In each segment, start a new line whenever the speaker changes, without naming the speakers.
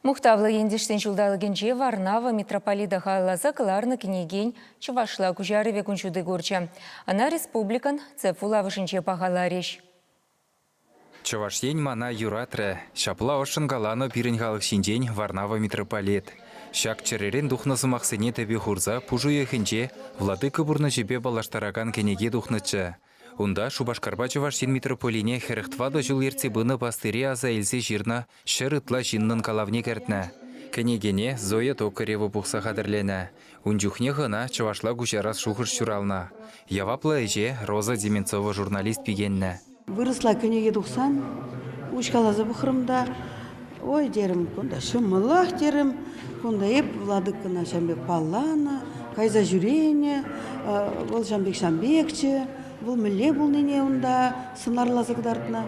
Мұқтавлы ендіштен жылдалығынже Варнава митрополита хайлаза кыларны кенеген Чувашла күжары векунчуды көрчі. Ана республикан цефулавышынче пағалареш.
Чувашень мана юратре. Шапла ошын галаны пиренхалық шиндень Варнава митрополит. Шак черерен духнасы мақсыне тебе хурза пужу ехінче владыка бурны жебе балаштараган кенеге духнычы. Унда Шубашкарба Чувашень митрополине херехтвады жыл ерцебыны пастыре аза елзе жирна шырытла жиннын калавне кертні. Кенегене Зоя Токарева бұқса қадырлені. Унжухне ғына Чувашла күшарас шухыр шурална. Явапла эже Роза Деменцова журналист пигенні.
Выросла кенеге дұқсан, ұшқалазы бұқырымда, ой дерім, күнда шымылақ дерім, күнда еп владыкына Шамбек Паллана, Кайза Жүрене, бұл Шамбек Шамбекчі, бұл мүле бұл нене ұнда сынарлазығдартына.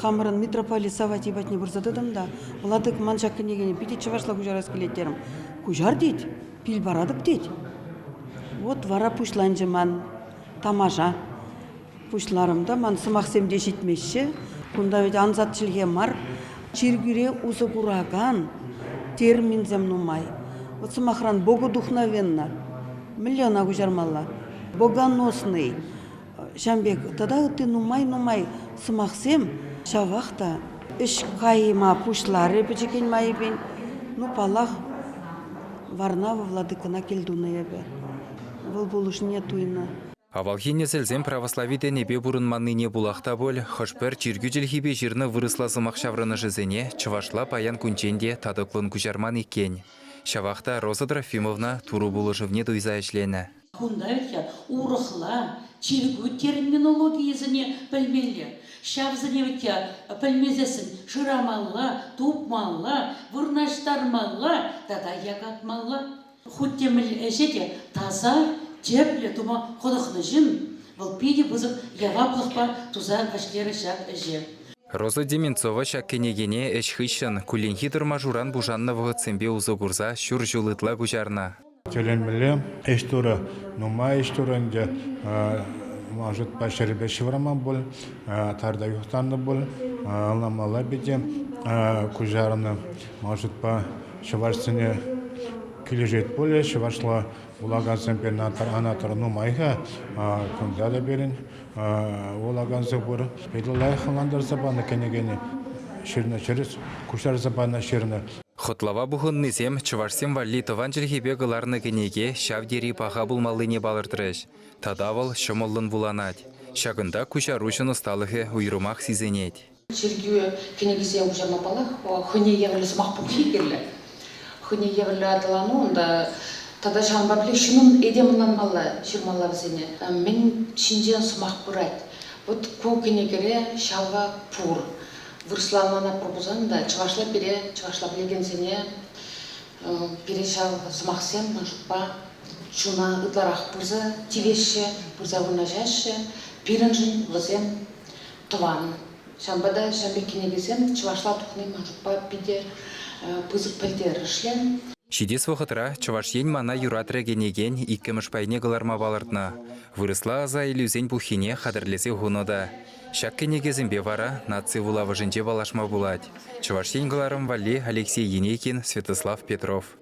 Хамырын митрополит Савати батне бұрзадыдым да, владык маншақ кенегене пите Чувашла күжарас келеттерім. Күжар дейд, пил барадып дейд. Вот вара пушланжы ман тамажа. Пушларымда ман сымақсемде жетмеші, күнда веде анзатчылге мар, чергюре узы кураган, терминзем нумай. Вот сымақран богодухновенно, миллиона күжармалла, богоносный. Шамбек, тада ты нумай, сымақсем, шавақта, үш кайыма пушлары печекен майыбен, ну палах Варнава владыкына келдуны ебе. Бұл болушыне туйна.
Авалхине сельзем православиде небе бурынманны не булақта бол, хошпер чиргүжіл хибе жирны вырыслазымақ шавраны жызене, Чувашла паян күнченде тадықлын күжарман екен. Шавақта Роза Трофимовна туру булышывне дуйза ішлені.
Хундавитя урыхла, чиргү терминологиясыне пәлмелі. Шавзыне витя пәлмезесін шырамалла, тупмалла, вырнаштармалла, тада ягатмалла. Хуттеміл әжеде таза, Чепле тума ходохны жин, был пиде бузык яваплықпа туза кашлері шак әже.
Роза Деменцова шак кенегене әш хыщын, күленхи тұрма журан бужанны вғытсембе узы күрза шүр жылытла күжарна.
Теленмеле эштуры, нума эштурынде, может пашербе шевраман бол, тарда юхтанды бол, ламала беде күжарны, может па шеварсыне кележет боле, шеваршла улаган сэмпернатор анатор нумайха, күнда да берін, улаган зыбыр, бедлай хыландар забаны кенегені, шерна через, күшар забаны шерна.
Хотлава бұғын незем Чувашсем валли тован жылхебе ғыларны кенеге шавдері паға бұлмалыне балыртырыш. Тадавыл шымылын бұланат. Шағында күшарушын ұсталығы ұйрымақ сизенет.
Чергю кенегізе ұжарма балақ, хүне евіліз мақпұқи керлі. Хүне евілі адылану, онда тада жанба біле шынын едемінан мала, шырмала бізіне. Мен шинжен сумақ бұрайд. Вот көк кенегере шалға пұр. Вырсланана пропозанда, Чувашла білеген сене, пере шал сумақсен, мажытпа, чуна ытларақ бұрза, тивеші, бұрза вырнажашы, пирінжін вызен тұван. Шамбада шамбек кенегесен, Чувашла тұқны мажытпа пиде пызық пілдері шлен.
Шидес вақытыра Чувашень мана юратре кенеген иккіміш пайне ғыларма балыртна. Вырысла аза илюзен бұхине қадырлесе ғунода. Шак кенегезімбе вара нации вулавы жынже балашма булать. Чувашень ғыларым валли Алексей Енекин, Святослав Петров.